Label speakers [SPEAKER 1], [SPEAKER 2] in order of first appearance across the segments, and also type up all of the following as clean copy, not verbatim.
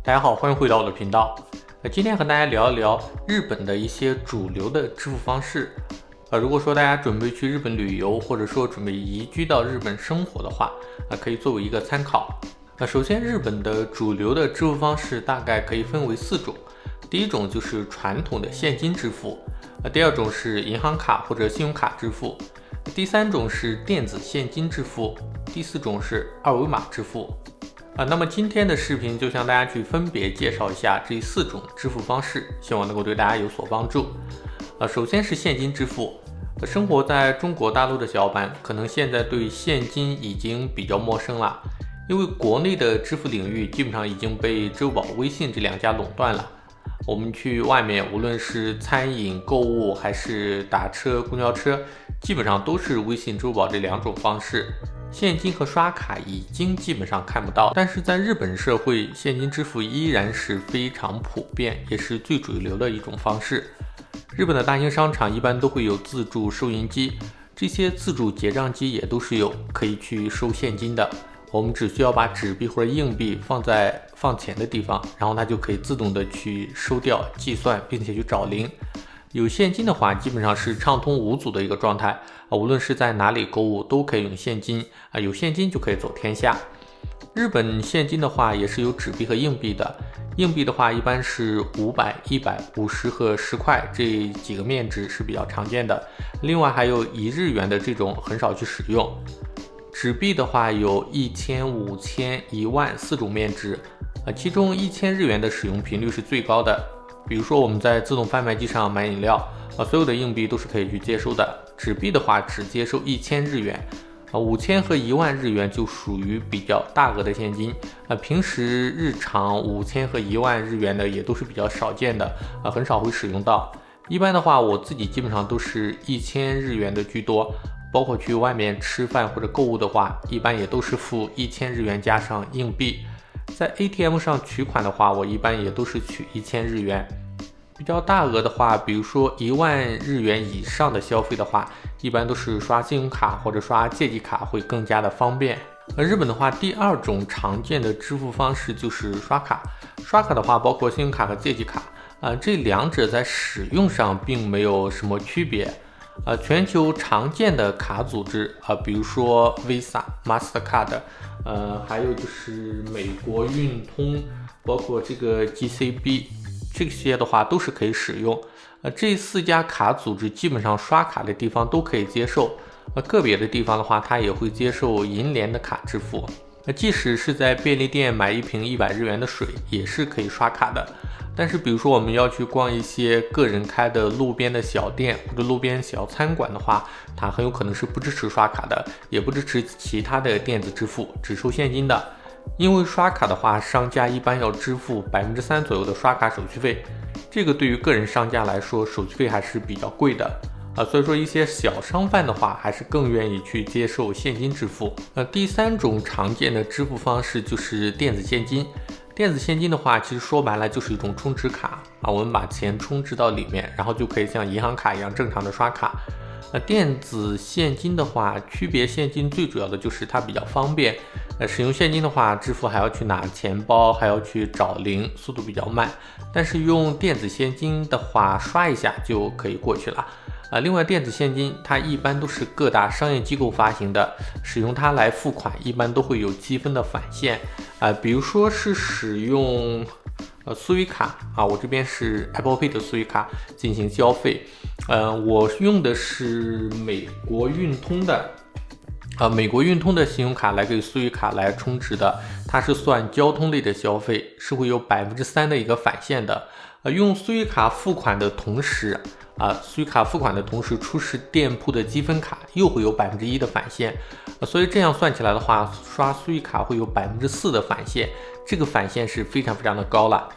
[SPEAKER 1] 大家好，欢迎回到我的频道。今天和大家聊一聊日本的一些主流的支付方式。如果说大家准备去日本旅游，或者说准备移居到日本生活的话，可以作为一个参考。首先，日本的主流的支付方式大概可以分为4种。第一种就是传统的现金支付，第二种是银行卡或者信用卡支付，第三种是电子现金支付，第四种是二维码支付。那么今天的视频就向大家去分别介绍一下这4种支付方式，希望能够对大家有所帮助。首先是现金支付，生活在中国大陆的小伙伴可能现在对现金已经比较陌生了，因为国内的支付领域基本上已经被支付宝、微信这2家垄断了。我们去外面，无论是餐饮、购物还是打车、公交车，基本上都是微信、支付宝这2种方式。现金和刷卡已经基本上看不到，但是在日本社会，现金支付依然是非常普遍，也是最主流的一种方式。日本的大型商场一般都会有自助收银机，这些自助结账机也都是有可以去收现金的。我们只需要把纸币或者硬币放钱的地方，然后它就可以自动的去收掉、计算，并且去找零。有现金的话，基本上是畅通无阻的一个状态无论是在哪里购物都可以用现金有现金就可以走天下。日本现金的话也是有纸币和硬币的，硬币的话一般是500、100、50和10块这几个面值是比较常见的，另外还有1日元的这种很少去使用。纸币的话有1000、5000、10000 4种面值其中1000日元的使用频率是最高的。比如说我们在自动贩卖机上买饮料所有的硬币都是可以去接收的，纸币的话只接收1000日元5000和10000日元就属于比较大额的现金平时日常5000和10000日元的也都是比较少见的很少会使用到。一般的话我自己基本上都是1000日元的居多，包括去外面吃饭或者购物的话，一般也都是付1000日元加上硬币。在 ATM 上取款的话，我一般也都是取1000日元。比较大额的话，比如说10000日元以上的消费的话，一般都是刷信用卡或者刷借记卡会更加的方便。而日本的话，第2种常见的支付方式就是刷卡。刷卡的话，包括信用卡和借记卡这2者在使用上并没有什么区别。全球常见的卡组织比如说 Visa、Mastercard，还有就是美国运通，包括这个 GCB， 这些的话都是可以使用。这4家卡组织基本上刷卡的地方都可以接受，个别的地方的话，它也会接受银联的卡支付。即使是在便利店买一瓶100日元的水，也是可以刷卡的。但是比如说我们要去逛一些个人开的路边的小店或者路边小餐馆的话，它很有可能是不支持刷卡的，也不支持其他的电子支付，只收现金的。因为刷卡的话，商家一般要支付3%左右的刷卡手续费，这个对于个人商家来说，手续费还是比较贵的所以说一些小商贩的话，还是更愿意去接受现金支付。第3种常见的支付方式就是电子现金。电子现金的话，其实说白了就是一种充值卡我们把钱充值到里面，然后就可以像银行卡一样正常的刷卡。电子现金的话，区别现金最主要的就是它比较方便。使用现金的话，支付还要去拿钱包，还要去找零，速度比较慢。但是用电子现金的话，刷一下就可以过去了。另外电子现金它一般都是各大商业机构发行的，使用它来付款一般都会有积分的返现比如说是使用苏伊卡我这边是 Apple Pay 的苏伊卡进行消费我用的是美国运通的美国运通的信用卡来给苏伊卡来充值的，它是算交通类的消费，是会有3%的一个返现的用苏伊卡付款的同时苏伊卡付款的同时出示店铺的积分卡又会有1%的返现所以这样算起来的话，刷苏伊卡会有4%的返现，这个返现是非常非常的高了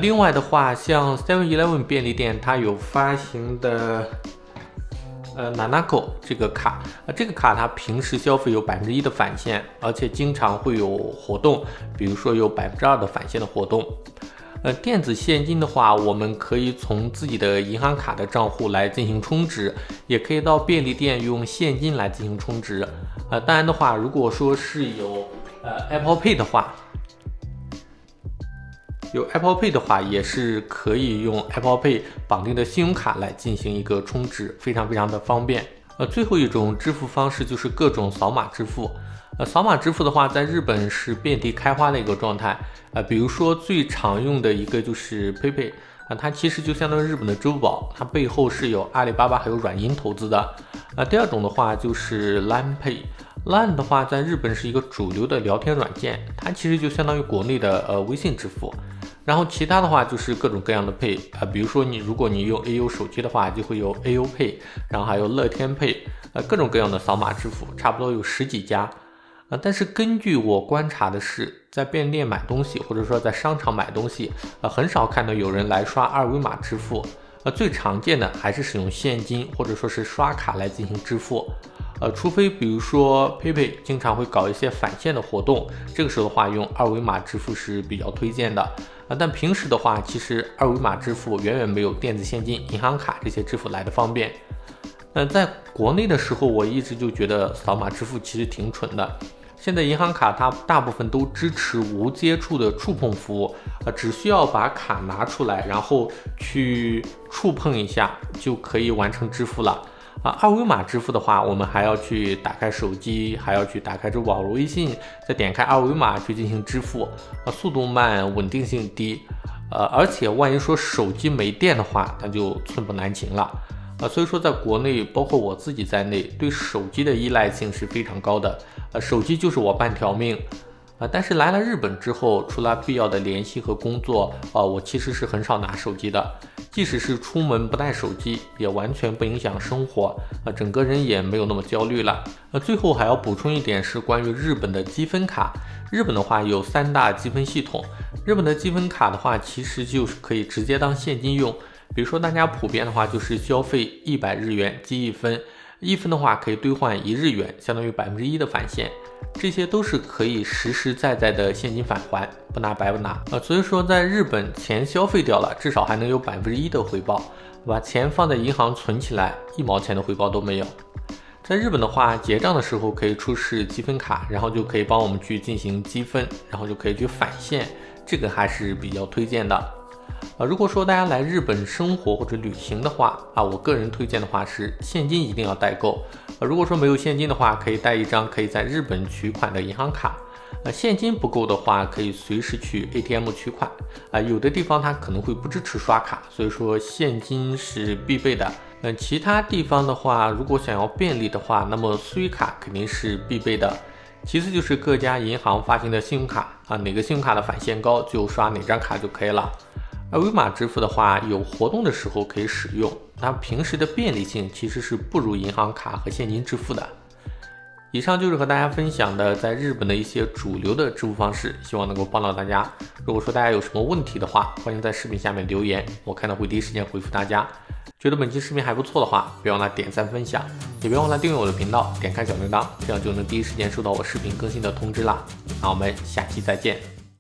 [SPEAKER 1] 另外的话，像 7-Eleven 便利店它有发行的Nanako 这个卡这个卡它平时消费有1%的返现，而且经常会有活动，比如说有2%的返现的活动电子现金的话，我们可以从自己的银行卡的账户来进行充值，也可以到便利店用现金来进行充值当然的话，如果说是有Apple Pay 的话，有 Apple Pay 的话，也是可以用 Apple Pay 绑定的信用卡来进行一个充值，非常的方便。最后一种支付方式就是各种扫码支付。扫码支付的话，在日本是遍地开花的一个状态。比如说最常用的一个就是 PayPay，它其实就相当于日本的支付宝，它背后是有阿里巴巴还有软银投资的。第二种的话就是 Line Pay。Line 的话，在日本是一个主流的聊天软件，它其实就相当于国内的微信支付。然后其他的话就是各种各样的 Pay，比如说如果你用 AU 手机的话，就会有 AU Pay， 然后还有乐天 Pay，各种各样的扫码支付，差不多有10几家。但是根据我观察的是，在便利店买东西，或者说在商场买东西，很少看到有人来刷二维码支付。最常见的还是使用现金或者说是刷卡来进行支付。除非比如说 PayPay 经常会搞一些返现的活动，这个时候的话用二维码支付是比较推荐的。但平时的话，其实二维码支付远远没有电子现金、银行卡这些支付来的方便。在国内的时候，我一直就觉得扫码支付其实挺蠢的。现在银行卡它大部分都支持无接触的触碰服务，只需要把卡拿出来，然后去触碰一下就可以完成支付了。二维码支付的话，我们还要去打开手机，还要去打开支付宝、微信，再点开二维码去进行支付，速度慢，稳定性低，而且万一说手机没电的话，那就寸步难行了。所以说在国内，包括我自己在内，对手机的依赖性是非常高的，手机就是我半条命。但是来了日本之后，除了必要的联系和工作，我其实是很少拿手机的。即使是出门不带手机，也完全不影响生活，整个人也没有那么焦虑了。最后还要补充一点是关于日本的积分卡。日本的话有3大积分系统，日本的积分卡的话其实就是可以直接当现金用。比如说大家普遍的话就是消费100日元积1分，1分的话可以兑换1日元，相当于1%的返现。这些都是可以实实在在的现金返还，不拿白不拿。所以说在日本钱消费掉了，至少还能有1%的回报，把钱放在银行存起来，1毛钱的回报都没有。在日本的话，结账的时候可以出示积分卡，然后就可以帮我们去进行积分，然后就可以去返现，这个还是比较推荐的。如果说大家来日本生活或者旅行的话，我个人推荐的话是现金一定要带够。如果说没有现金的话，可以带一张可以在日本取款的银行卡。现金不够的话，可以随时去 ATM 取款。有的地方它可能会不支持刷卡，所以说现金是必备的。其他地方的话，如果想要便利的话，那么SUI卡肯定是必备的。其次就是各家银行发行的信用卡，哪个信用卡的返现高就刷哪张卡就可以了。二维码支付的话，有活动的时候可以使用，它平时的便利性其实是不如银行卡和现金支付的。以上就是和大家分享的在日本的一些主流的支付方式，希望能够帮到大家。如果说大家有什么问题的话，欢迎在视频下面留言，我看到会第一时间回复大家。觉得本期视频还不错的话，别忘了点赞分享，也别忘了订阅我的频道，点开小铃铛，这样就能第一时间收到我视频更新的通知啦。那我们下期再见。